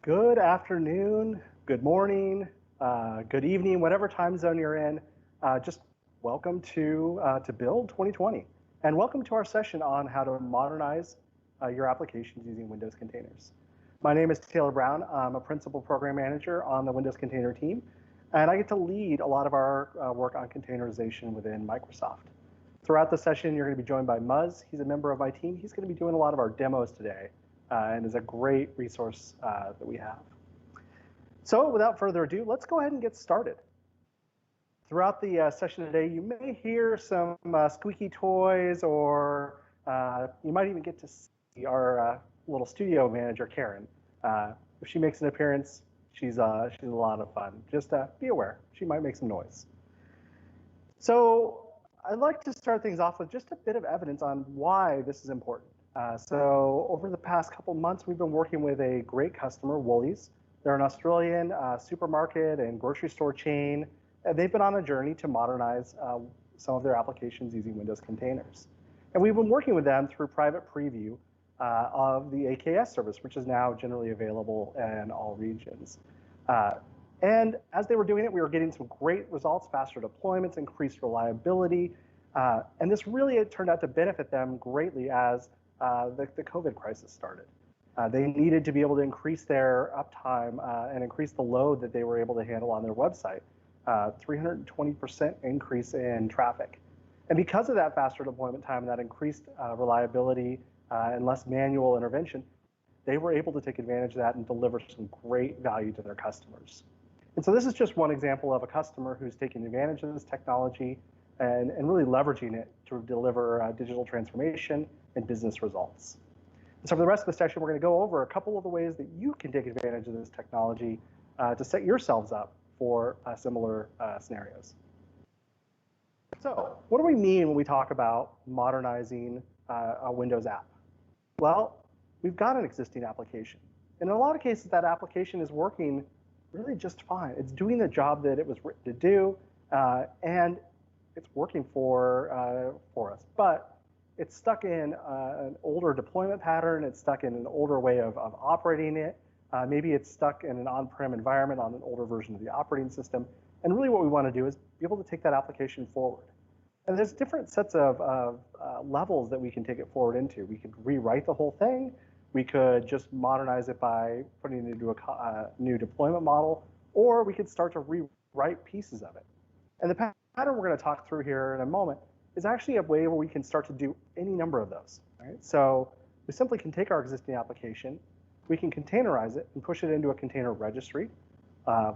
Good afternoon, good morning, good evening, whatever time zone you're in. Just welcome to Build 2020, and welcome to our session on how to modernize your applications using Windows containers. My name is Taylor Brown. I'm a principal program manager on the Windows container team, and I get to lead a lot of our work on containerization within Microsoft. Throughout the session, you're going to be joined by Muzz. He's a member of my team. He's going to be doing a lot of our demos today. And is a great resource that we have. So without further ado, let's go ahead and get started. Throughout the session today, you may hear some squeaky toys, or you might even get to see our little studio manager, Karen. If she makes an appearance, she's a lot of fun. Just be aware, she might make some noise. So I'd like to start things off with just a bit of evidence on why this is important. So over the past couple months, we've been working with a great customer, Woolies. They're an Australian supermarket and grocery store chain. And they've been on a journey to modernize some of their applications using Windows containers. And we've been working with them through private preview of the AKS service, which is now generally available in all regions. And as they were doing it, we were getting some great results, faster deployments, increased reliability. And this really turned out to benefit them greatly as the COVID crisis started. They needed to be able to increase their uptime and increase the load that they were able to handle on their website. 320% increase in traffic. And because of that faster deployment time and that increased reliability and less manual intervention, they were able to take advantage of that and deliver some great value to their customers. And so this is just one example of a customer who's taking advantage of this technology and really leveraging it to deliver digital transformation and business results. And so for the rest of the session, we're going to go over a couple of the ways that you can take advantage of this technology to set yourselves up for similar scenarios. So what do we mean when we talk about modernizing a Windows app? Well, we've got an existing application. And in a lot of cases, that application is working really just fine. It's doing the job that it was written to do, and it's working for us. But it's stuck in an older deployment pattern. It's stuck in an older way of operating it. Maybe it's stuck in an on-prem environment on an older version of the operating system. And really what we want to do is be able to take that application forward. And there's different sets of levels that we can take it forward into. We could rewrite the whole thing. We could just modernize it by putting it into a new deployment model, or we could start to rewrite pieces of it. And the pattern we're going to talk through here in a moment is actually a way where we can start to do any number of those. Right? So we simply can take our existing application, we can containerize it and push it into a container registry,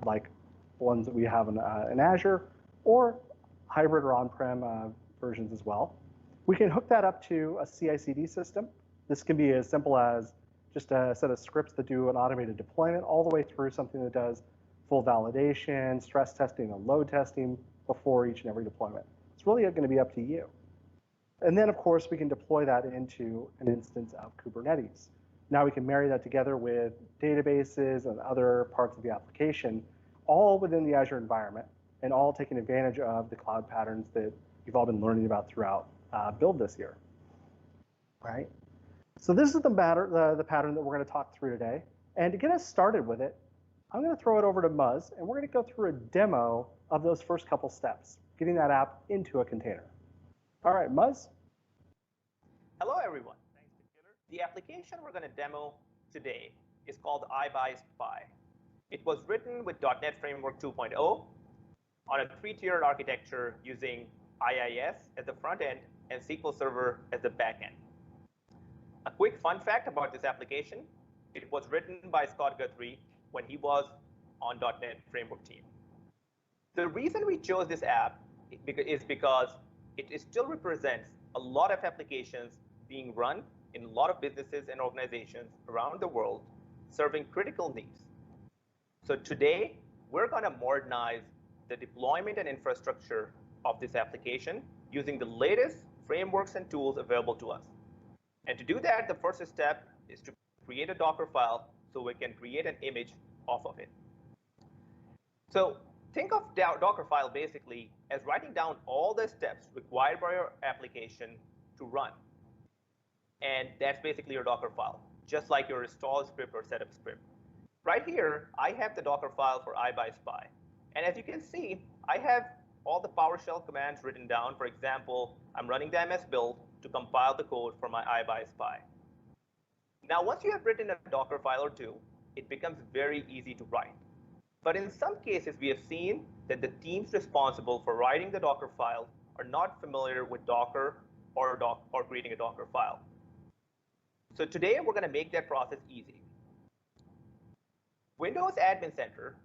like ones that we have in Azure, or hybrid or on-prem versions as well. We can hook that up to a CI/CD system. This can be as simple as just a set of scripts that do an automated deployment all the way through something that does full validation, stress testing, and load testing before each and every deployment. It's really going to be up to you. And then, of course, we can deploy that into an instance of Kubernetes. Now we can marry that together with databases and other parts of the application, all within the Azure environment, and all taking advantage of the cloud patterns that you've all been learning about throughout Build this year. Right? So this is the pattern that we're going to talk through today. And to get us started with it, I'm going to throw it over to Muzz, and we're going to go through a demo of those first couple steps, getting that app into a container. All right, Muzz. Hello, everyone. Thanks, Taylor. The application we're going to demo today is called iBuySpy. It was written with .NET Framework 2.0 on a three-tiered architecture using IIS as the front end and SQL Server as the back end. A quick fun fact about this application, it was written by Scott Guthrie when he was on .NET Framework team. The reason we chose this app is because it still represents a lot of applications being run in a lot of businesses and organizations around the world, serving critical needs. So today, we're going to modernize the deployment and infrastructure of this application using the latest frameworks and tools available to us. And to do that, the first step is to create a Docker file so we can create an image off of it. So think of Docker file basically as writing down all the steps required by your application to run. And that's basically your Docker file, just like your install script or setup script. Right here, I have the Docker file for iBuySpy. And as you can see, I have all the PowerShell commands written down. For example, I'm running the MS build to compile the code for my iBuySpy. Now, once you have written a Docker file or two, it becomes very easy to write. But in some cases, we have seen that the teams responsible for writing the Docker file are not familiar with Docker or creating a Docker file. So today, we're going to make that process easy. Windows Admin Center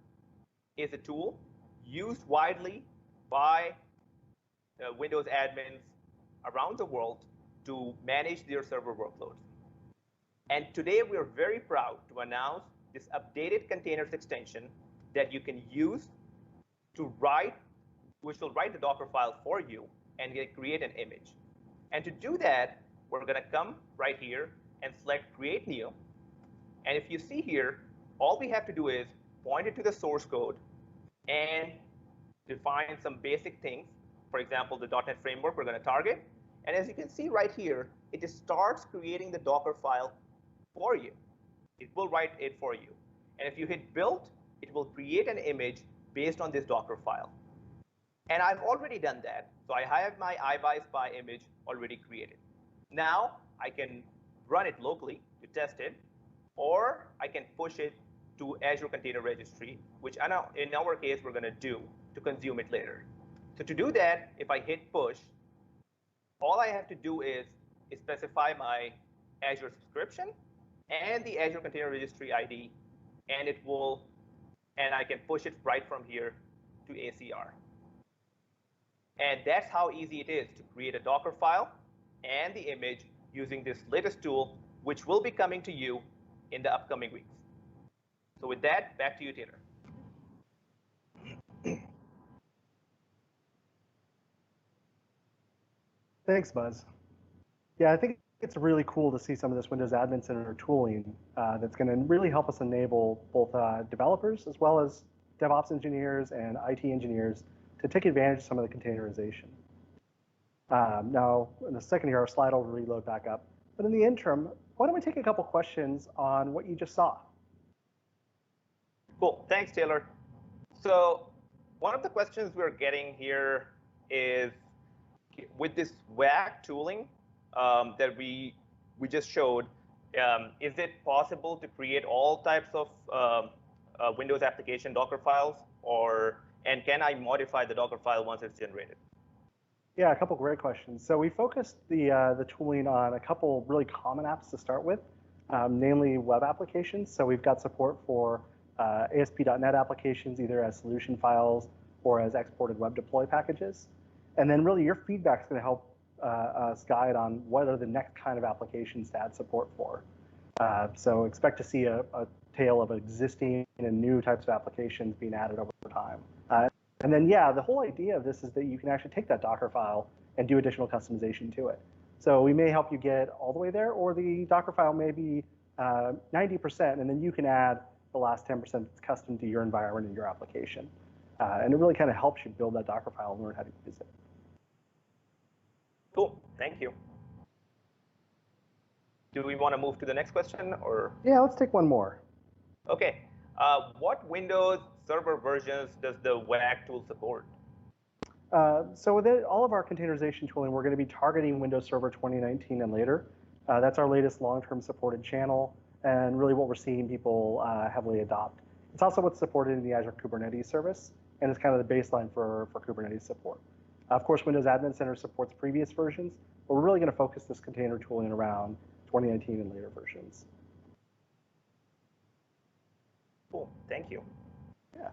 is a tool used widely by Windows admins around the world to manage their server workloads. And today, we're very proud to announce this updated containers extension that you can use to write, which will write the Docker file for you and create an image. And to do that, we're going to come right here and select Create New. And if you see here, all we have to do is point it to the source code and define some basic things. For example, the .NET framework we're going to target. And as you can see right here, it just starts creating the Docker file for you. It will write it for you. And if you hit Build, it will create an image based on this Docker file. And I've already done that. So I have my iBuySpy image already created. Now I can run it locally to test it, or I can push it to Azure Container Registry, which in our case, we're going to do to consume it later. So to do that, if I hit push, all I have to do is specify my Azure subscription and the Azure Container Registry ID, and I can push it right from here to ACR. And that's how easy it is to create a Docker file and the image using this latest tool, which will be coming to you in the upcoming weeks. So with that, back to you, Taylor. Thanks, Buzz. Yeah, I think it's really cool to see some of this Windows Admin Center tooling that's going to really help us enable both developers as well as DevOps engineers and IT engineers to take advantage of some of the containerization. Now, in a second here, our slide will reload back up. But in the interim, why don't we take a couple questions on what you just saw? Cool. Thanks, Taylor. So one of the questions we're getting here is, with this WAC tooling that we just showed, is it possible to create all types of Windows application Docker files, and can I modify the Docker file once it's generated? Yeah, a couple great questions. So we focused the tooling on a couple really common apps to start with, namely web applications. So we've got support for ASP.NET applications, either as solution files or as exported web deploy packages. And then really your feedback is going to help us guide on what are the next kind of applications to add support for. So expect to see a tail of existing and new types of applications being added over time. And then, yeah, the whole idea of this is that you can actually take that Docker file and do additional customization to it. So we may help you get all the way there, or the Docker file may be 90%, and then you can add the last 10% that's custom to your environment and your application. And it really kind of helps you build that Docker file and learn how to use it. Cool. Thank you. Do we want to move to the next question, or? Yeah, let's take one more. OK. What Windows Server versions does the WAC tool support? So with all of our containerization tooling, we're going to be targeting Windows Server 2019 and later. That's our latest long-term supported channel, and really what we're seeing people heavily adopt. It's also what's supported in the Azure Kubernetes Service, and it's kind of the baseline for Kubernetes support. Of course, Windows Admin Center supports previous versions, but we're really going to focus this container tooling around 2019 and later versions. Cool. Thank you. Yeah.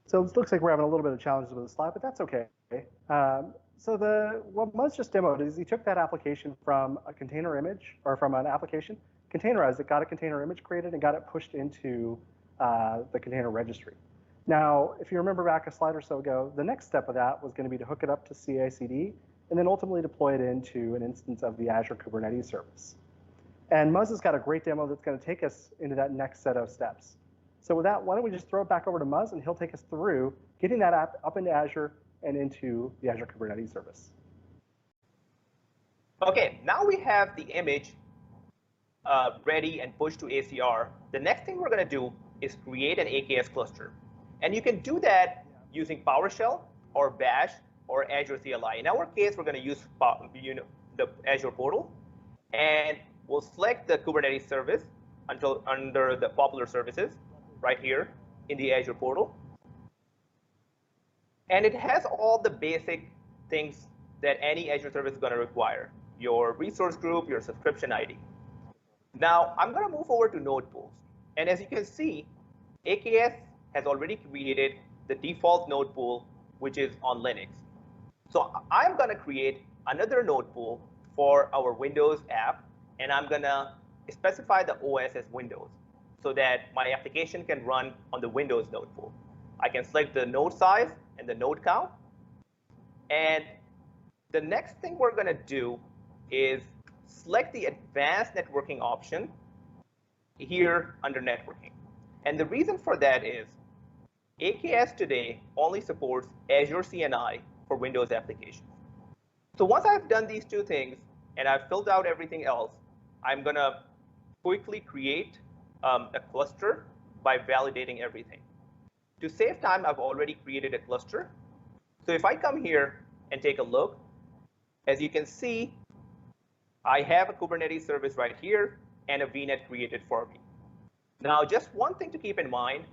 So it looks like we're having a little bit of challenges with the slide, but that's OK. So what Muzz just demoed is he took that application from a container image, or from an application, containerized it, got a container image created, and got it pushed into the container registry. Now, if you remember back a slide or so ago, the next step of that was going to be to hook it up to CI/CD, and then ultimately deploy it into an instance of the Azure Kubernetes Service. And Muzz has got a great demo that's going to take us into that next set of steps. So with that, why don't we just throw it back over to Muzz, and he'll take us through getting that app up into Azure and into the Azure Kubernetes Service. OK, now we have the image ready and pushed to ACR, the next thing we're going to do is create an AKS cluster. And you can do that using PowerShell or Bash or Azure CLI. In our case, we're going to use the Azure portal, and we'll select the Kubernetes service under the popular services right here in the Azure portal. And it has all the basic things that any Azure service is going to require: your resource group, your subscription ID. Now, I'm going to move over to node pools. And as you can see, AKS has already created the default node pool, which is on Linux. So I'm going to create another node pool for our Windows app, and I'm going to specify the OS as Windows so that my application can run on the Windows node pool. I can select the node size and the node count. And the next thing we're going to do is select the advanced networking option here under networking. And the reason for that is AKS today only supports Azure CNI for Windows applications. So once I've done these two things and I've filled out everything else, I'm going to quickly create a cluster by validating everything. To save time, I've already created a cluster. So if I come here and take a look, as you can see, I have a Kubernetes service right here and a VNet created for me. Now, just one thing to keep in mind,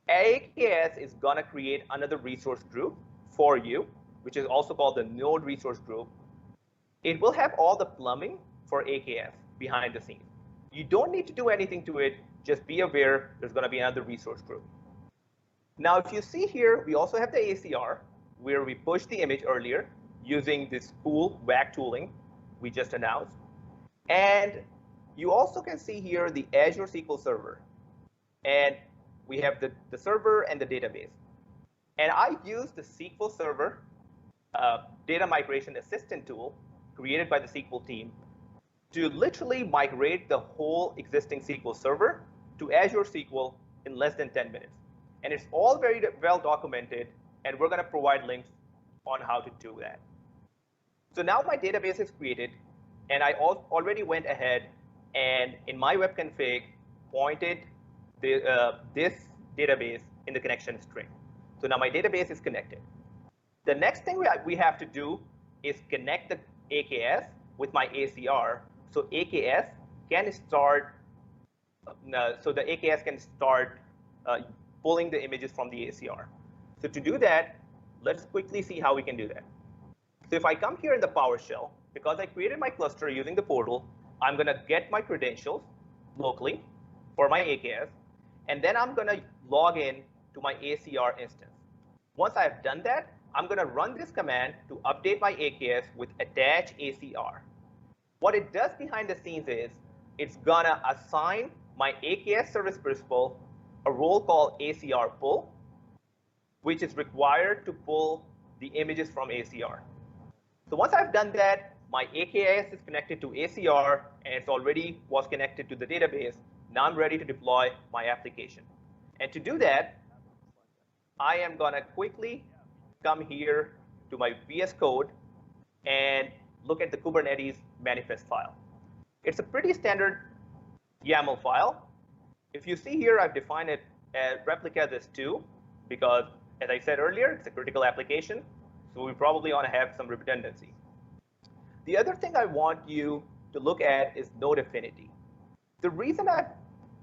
AKS is going to create another resource group for you, which is also called the node resource group. It will have all the plumbing for AKS behind the scenes. You don't need to do anything to it. Just be aware there's going to be another resource group. Now, if you see here, we also have the ACR, where we pushed the image earlier using this cool WAC tooling we just announced. And you also can see here the Azure SQL Server. And we have the server and the database. And I use the SQL Server data migration assistant tool created by the SQL team to literally migrate the whole existing SQL Server to Azure SQL in less than 10 minutes. And it's all very well documented, and we're going to provide links on how to do that. So now my database is created, and I already went ahead and in my web config pointed this database in the connection string. So now my database is connected. The next thing we have to do is connect the AKS with my ACR, so AKS can start. So the AKS can start pulling the images from the ACR. So to do that, let's quickly see how we can do that. So if I come here in the PowerShell, because I created my cluster using the portal, I'm going to get my credentials locally for my AKS, and then I'm going to log in to my ACR instance. Once I've done that, I'm going to run this command to update my AKS with attach ACR. What it does behind the scenes is it's going to assign my AKS service principal a role called ACR pull, which is required to pull the images from ACR. So once I've done that, my AKS is connected to ACR, and it's already was connected to the database. Now I'm ready to deploy my application. And to do that, I am going to quickly come here to my VS Code and look at the Kubernetes manifest file. It's a pretty standard YAML file. If you see here, I've defined it as replica this too, because as I said earlier, it's a critical application, so we probably want to have some redundancy. The other thing I want you to look at is node affinity. The reason I've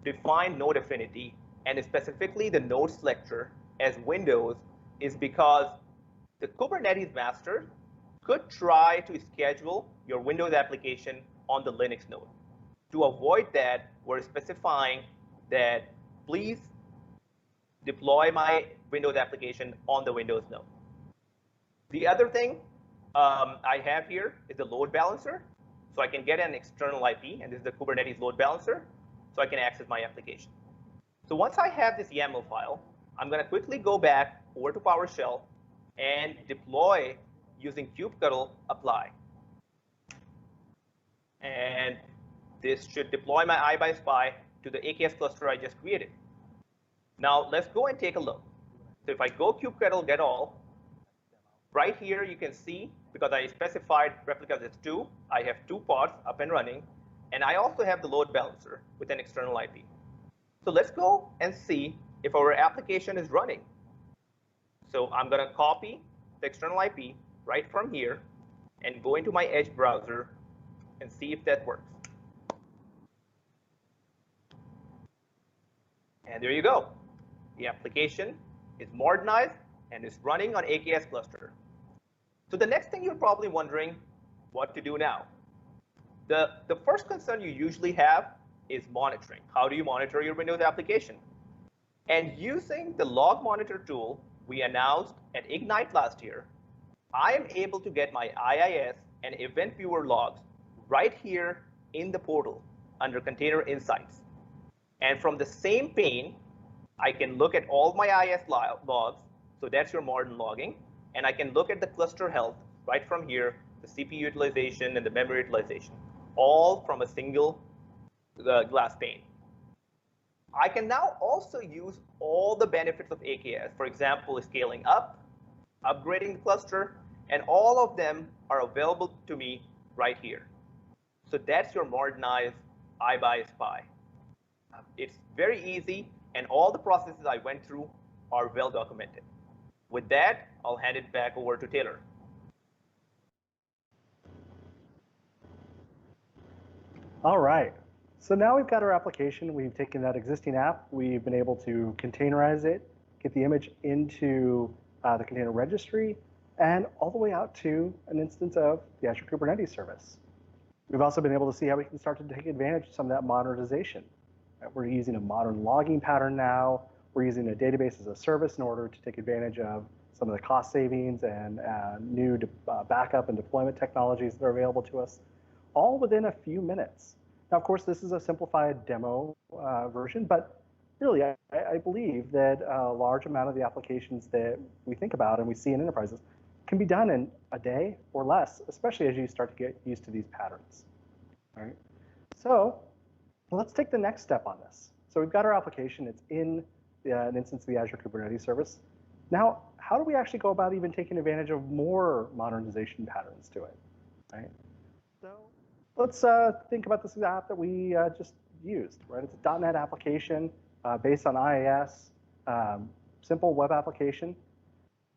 defined node affinity, and specifically the node selector as Windows, is because the Kubernetes master could try to schedule your Windows application on the Linux node. To avoid that, we're specifying that please deploy my Windows application on the Windows node. The other thing I have here is the load balancer. So I can get an external IP, and this is the Kubernetes load balancer, so I can access my application. So once I have this YAML file, I'm going to quickly go back over to PowerShell and deploy using kubectl apply. And this should deploy my iBuySpy to the AKS cluster I just created. Now let's go and take a look. So if I go kubectl get all, right here you can see, because I specified replicas as 2, I have 2 pods up and running. And I also have the load balancer with an external IP. So let's go and see if our application is running. So I'm going to copy the external IP right from here and go into my Edge browser and see if that works. And there you go. The application is modernized and is running on AKS cluster. So the next thing you're probably wondering what to do now. The first concern you usually have is monitoring. How do you monitor your Windows application? And using the log monitor tool we announced at Ignite last year, I am able to get my IIS and event viewer logs right here in the portal under Container Insights. And from the same pane, I can look at all my IIS logs. So that's your modern logging. And I can look at the cluster health right from here, the CPU utilization and the memory utilization, all from a single glass pane. I can now also use all the benefits of AKS. For example, scaling up, upgrading the cluster, and all of them are available to me right here. So that's your Modernize iBuySpy. It's very easy, and all the processes I went through are well documented. With that, I'll hand it back over to Taylor. All right. So now we've got our application. We've taken that existing app. We've been able to containerize it, get the image into the container registry, and all the way out to an instance of the Azure Kubernetes Service. We've also been able to see how we can start to take advantage of some of that modernization. We're using a modern logging pattern now. We're using a database as a service in order to take advantage of some of the cost savings and new backup and deployment technologies that are available to us, all within a few minutes. Now, of course, this is a simplified demo version, but really, I believe that a large amount of the applications that we think about and we see in enterprises can be done in a day or less, especially as you start to get used to these patterns. All right. So let's take the next step on this. So we've got our application. It's in an instance of the Azure Kubernetes Service. Now, how do we actually go about even taking advantage of more modernization patterns to it? Right. So let's think about this app that we just used. Right. It's a .NET application based on IIS, simple web application.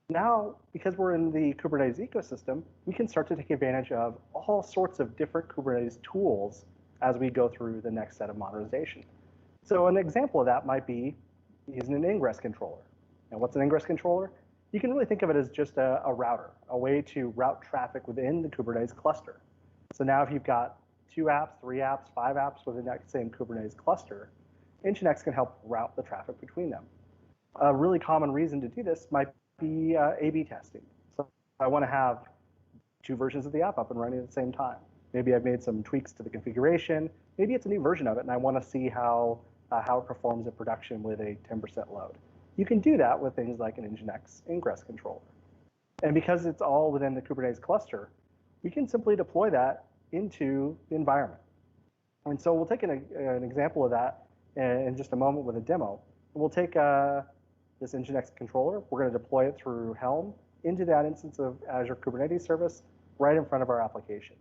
Now, because we're in the Kubernetes ecosystem, we can start to take advantage of all sorts of different Kubernetes tools as we go through the next set of modernization. So an example of that might be using an ingress controller. And what's an ingress controller? You can really think of it as just a router, a way to route traffic within the Kubernetes cluster. So now if you've got 2 apps, 3 apps, 5 apps within that same Kubernetes cluster, Nginx can help route the traffic between them. A really common reason to do this might be A/B testing. So I want to have 2 versions of the app up and running at the same time. Maybe I've made some tweaks to the configuration. Maybe it's a new version of it, and I want to see how it performs in production with a 10% load. You can do that with things like an Nginx ingress controller. And because it's all within the Kubernetes cluster, we can simply deploy that into the environment. And so we'll take an example of that in just a moment with a demo. We'll take this Nginx controller. We're going to deploy it through Helm into that instance of Azure Kubernetes Service right in front of our application.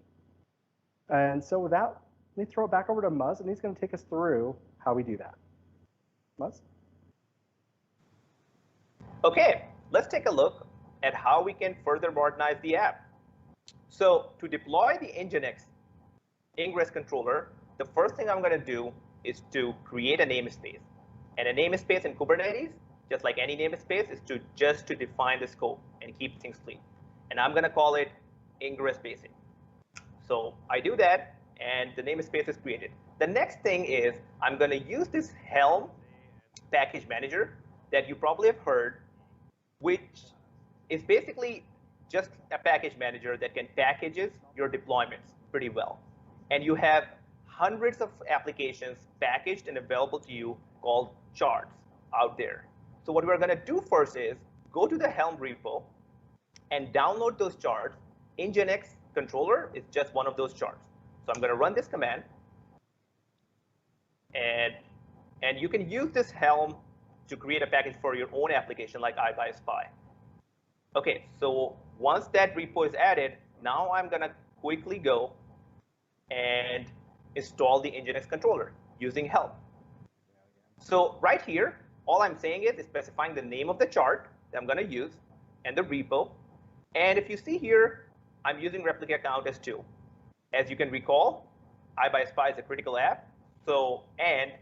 And so with that, let me throw it back over to Muzz, and he's going to take us through how we do that. Muzz? OK, let's take a look at how we can further modernize the app. So to deploy the Nginx ingress controller, the first thing I'm going to do is to create a namespace. And a namespace in Kubernetes, just like any namespace, is just to define the scope and keep things clean. And I'm going to call it ingress basic. So I do that, and the namespace is created. The next thing is I'm going to use this Helm package manager that you probably have heard, which is basically just a package manager that can packages your deployments pretty well. And you have hundreds of applications packaged and available to you called charts out there. So what we're going to do first is go to the Helm repo and download those charts. Nginx controller is just one of those charts. So I'm going to run this command. And you can use this Helm to create a package for your own application like iBuySpy. OK, so once that repo is added, now I'm going to quickly go and install the Nginx controller using help. So right here, all I'm saying is specifying the name of the chart that I'm going to use and the repo. And if you see here, I'm using replica count as 2. As you can recall, iBuySpy is a critical app. So, and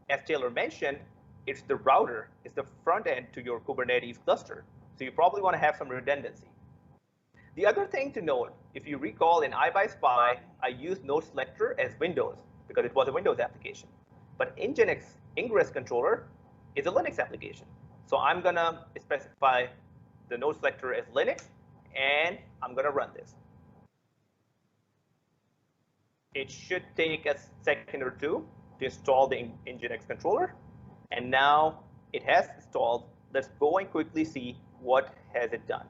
as Taylor mentioned, it's the router, it's the front end to your Kubernetes cluster. So you probably want to have some redundancy. The other thing to note, if you recall in iBuySpy, I used node selector as Windows because it was a Windows application. But Nginx ingress controller is a Linux application. So I'm going to specify the node selector as Linux, and I'm going to run this. It should take a second or two to install the Nginx controller. And now it has installed. Let's go and quickly see what has it done.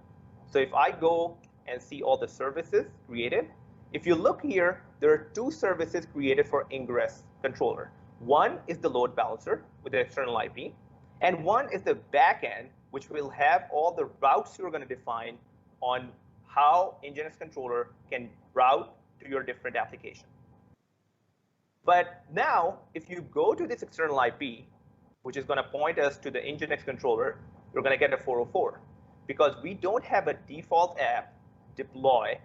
So if I go and see all the services created, if you look here, there are 2 services created for ingress controller. One is the load balancer with the external IP, and one is the backend, which will have all the routes you're going to define on how Nginx controller can route to your different application. But now, if you go to this external IP, which is going to point us to the Nginx controller, you're going to get a 404 because we don't have a default app deploy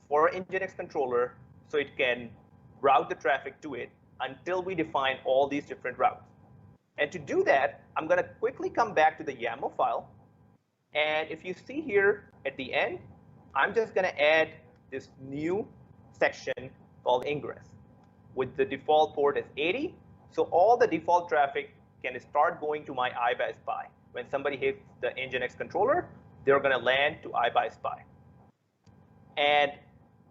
for Nginx controller so it can route the traffic to it until we define all these different routes. And to do that, I'm going to quickly come back to the YAML file. And if you see here at the end, I'm just going to add this new section called ingress with the default port as 80. So all the default traffic can start going to my iBuySpy. When somebody hits the Nginx controller, they're going to land to iBuySpy. And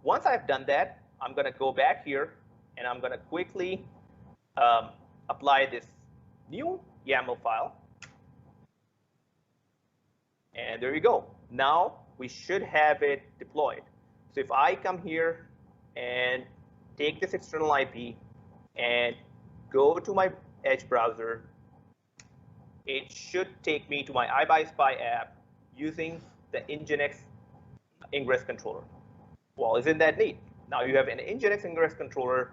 once I've done that, I'm going to go back here and I'm going to quickly apply this new YAML file. And there you go. Now we should have it deployed. So if I come here and take this external IP and go to my Edge browser, it should take me to my iBuySpy app using the Nginx ingress controller. Well, isn't that neat? Now you have an Nginx ingress controller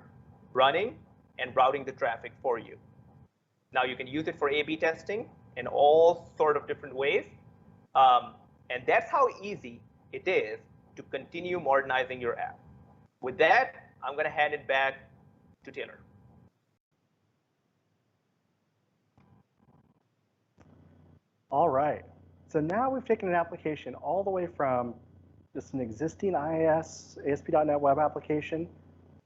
running and routing the traffic for you. Now you can use it for A/B testing in all sort of different ways. And that's how easy it is to continue modernizing your app. With that, I'm going to hand it back to Taylor. All right. So now we've taken an application all the way from just an existing IIS, ASP.NET Web application,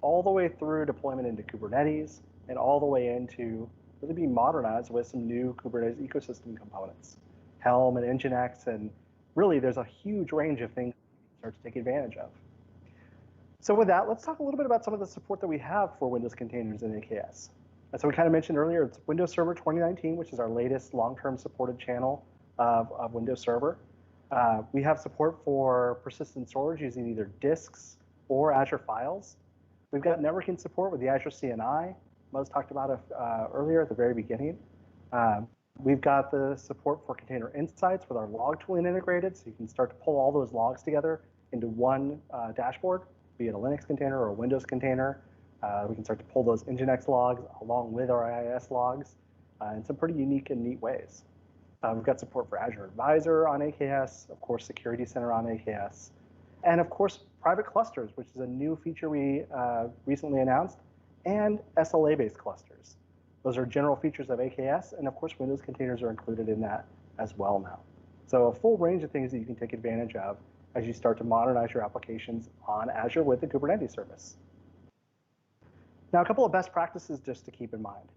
all the way through deployment into Kubernetes, and all the way into really being modernized with some new Kubernetes ecosystem components, Helm and Nginx, and really there's a huge range of things you can start to take advantage of. So with that, let's talk a little bit about some of the support that we have for Windows containers in AKS. And so we kind of mentioned earlier, it's Windows Server 2019, which is our latest long-term supported channel of Windows Server. We have support for persistent storage using either disks or Azure files. We've got networking support with the Azure CNI. Moz talked about it earlier at the very beginning. We've got the support for container insights with our log tooling integrated, so you can start to pull all those logs together into one dashboard, be it a Linux container or a Windows container. We can start to pull those Nginx logs along with our IIS logs in some pretty unique and neat ways. We've got support for Azure Advisor on AKS, of course, Security Center on AKS, and of course, private clusters, which is a new feature we recently announced, and SLA-based clusters. Those are general features of AKS, and of course, Windows containers are included in that as well now. So a full range of things that you can take advantage of as you start to modernize your applications on Azure with the Kubernetes service. Now, a couple of best practices just to keep in mind.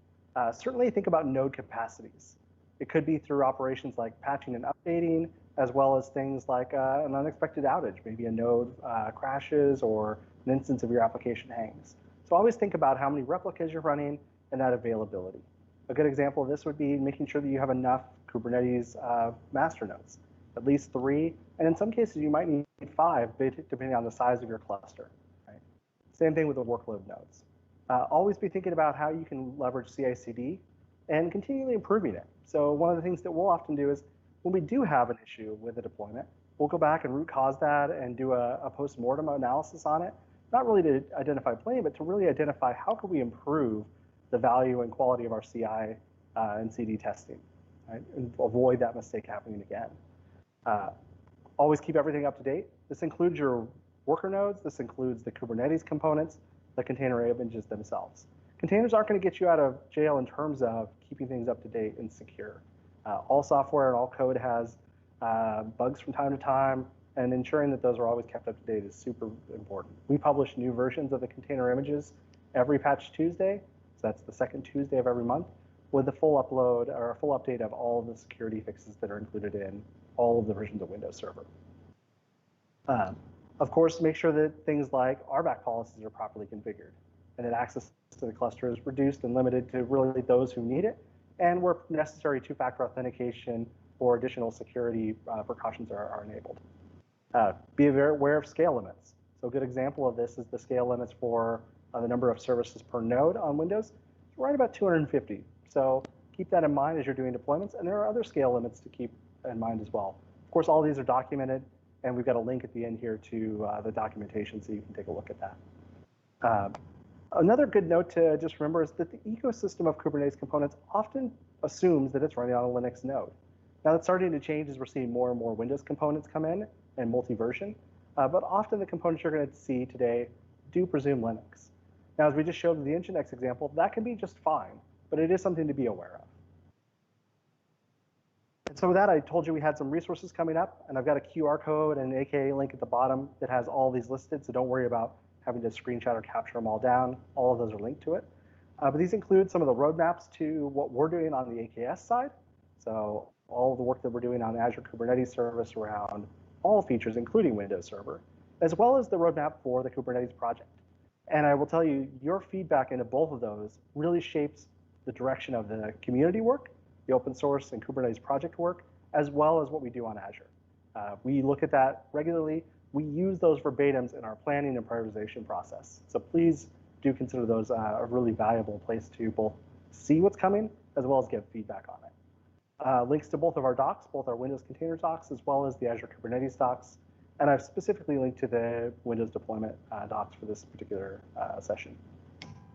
Certainly think about node capacities. It could be through operations like patching and updating, as well as things like an unexpected outage. Maybe a node crashes or an instance of your application hangs. So always think about how many replicas you're running and that availability. A good example of this would be making sure that you have enough Kubernetes master nodes, at least 3, and in some cases you might need 5, depending on the size of your cluster. Right? Same thing with the workload nodes. Always be thinking about how you can leverage CI/CD and continually improving it. So one of the things that we'll often do is when we do have an issue with a deployment, we'll go back and root cause that and do a post-mortem analysis on it. not really to identify blame, but to really identify how can we improve the value and quality of our CI and CD testing, right? And avoid that mistake happening again. Always keep everything up to date. This includes your worker nodes. This includes the Kubernetes components, the container images themselves. Containers aren't going to get you out of jail in terms of keeping things up to date and secure. All software and all code has bugs from time to time, and ensuring that those are always kept up to date is super important. We publish new versions of the container images every Patch Tuesday, so that's the second Tuesday of every month, with a full upload or a full update of all of the security fixes that are included in all of the versions of Windows Server. Of course, make sure that things like RBAC policies are properly configured and that access to the cluster is reduced and limited to really those who need it, and where necessary, two-factor authentication or additional security precautions are enabled. Be very aware of scale limits. So a good example of this is the scale limits for the number of services per node on Windows. It's right about 250. So keep that in mind as you're doing deployments, and there are other scale limits to keep in mind as well. Of course, all these are documented, and we've got a link at the end here to the documentation so you can take a look at that. Another good note to just remember is that the ecosystem of Kubernetes components often assumes that it's running on a Linux node. Now that's starting to change as we're seeing more and more Windows components come in and multi-version, but often the components you're going to see today do presume Linux. Now, as we just showed with the Nginx example, that can be just fine, but it is something to be aware of. And so with that, I told you we had some resources coming up, and I've got a QR code and an AKA link at the bottom that has all these listed, so don't worry about having to screenshot or capture them all down. All of those are linked to it. But these include some of the roadmaps to what we're doing on the AKS side. So all of the work that we're doing on Azure Kubernetes Service around all features, including Windows Server, as well as the roadmap for the Kubernetes project. And I will tell you, your feedback into both of those really shapes the direction of the community work, the open source and Kubernetes project work, as well as what we do on Azure. We look at that regularly. We use those verbatims in our planning and prioritization process. So please do consider those a really valuable place to both see what's coming as well as give feedback on it. Links to both of our docs, both our Windows container docs as well as the Azure Kubernetes docs. And I've specifically linked to the Windows deployment docs for this particular session.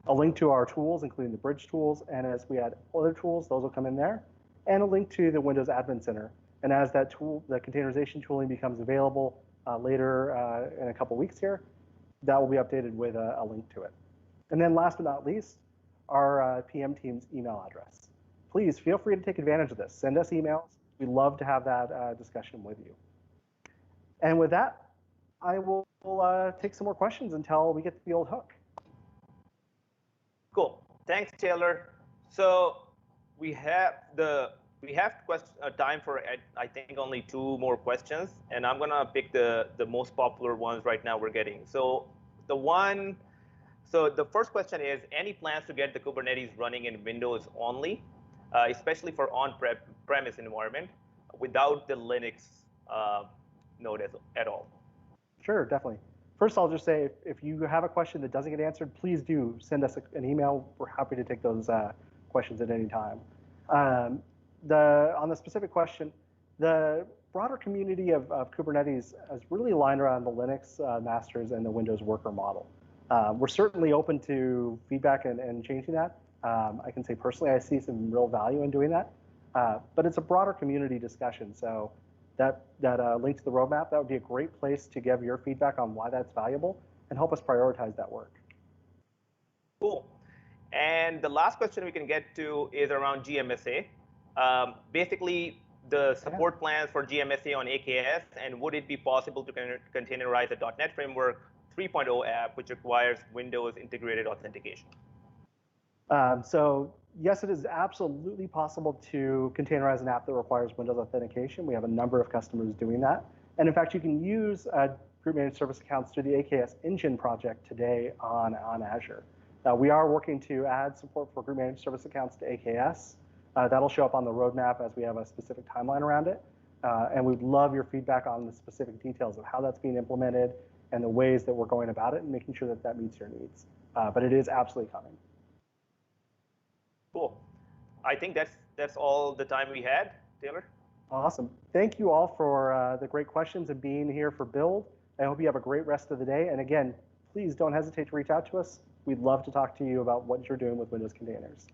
A link to our tools, including the bridge tools, and as we add other tools, those will come in there. And a link to the Windows Admin Center. And as that tool, the containerization tooling becomes available later in a couple weeks here, that will be updated with a link to it. And then last but not least, our PM team's email address. Please feel free to take advantage of this. Send us emails. We'd love to have that discussion with you. And with that, I will take some more questions until we get to the old hook. Cool. Thanks, Taylor. So we have time for, I think, only 2 more questions, and I'm gonna pick the most popular ones right now we're getting. So the first question is, any plans to get the Kubernetes running in Windows only, especially for on-premise environment, without the Linux node at all? Sure, definitely. First, I'll just say, if you have a question that doesn't get answered, please do send us an email. We're happy to take those questions at any time. On the specific question, the broader community of Kubernetes is really aligned around the Linux masters and the Windows worker model. We're certainly open to feedback and changing that. I can say personally, I see some real value in doing that. But it's a broader community discussion. So that link to the roadmap, that would be a great place to give your feedback on why that's valuable and help us prioritize that work. Cool. And the last question we can get to is around GMSA. Basically, the support plans for GMSA on AKS, and would it be possible to containerize a .NET Framework 3.0 app which requires Windows integrated authentication? So yes, it is absolutely possible to containerize an app that requires Windows authentication. We have a number of customers doing that. And in fact, you can use group managed service accounts through the AKS engine project today on Azure. We are working to add support for group managed service accounts to AKS. That'll show up on the roadmap as we have a specific timeline around it. And we'd love your feedback on the specific details of how that's being implemented and the ways that we're going about it and making sure that that meets your needs. But it is absolutely coming. Cool. I think that's all the time we had, Taylor. Awesome. Thank you all for the great questions and being here for Build. I hope you have a great rest of the day. And again, please don't hesitate to reach out to us. We'd love to talk to you about what you're doing with Windows containers.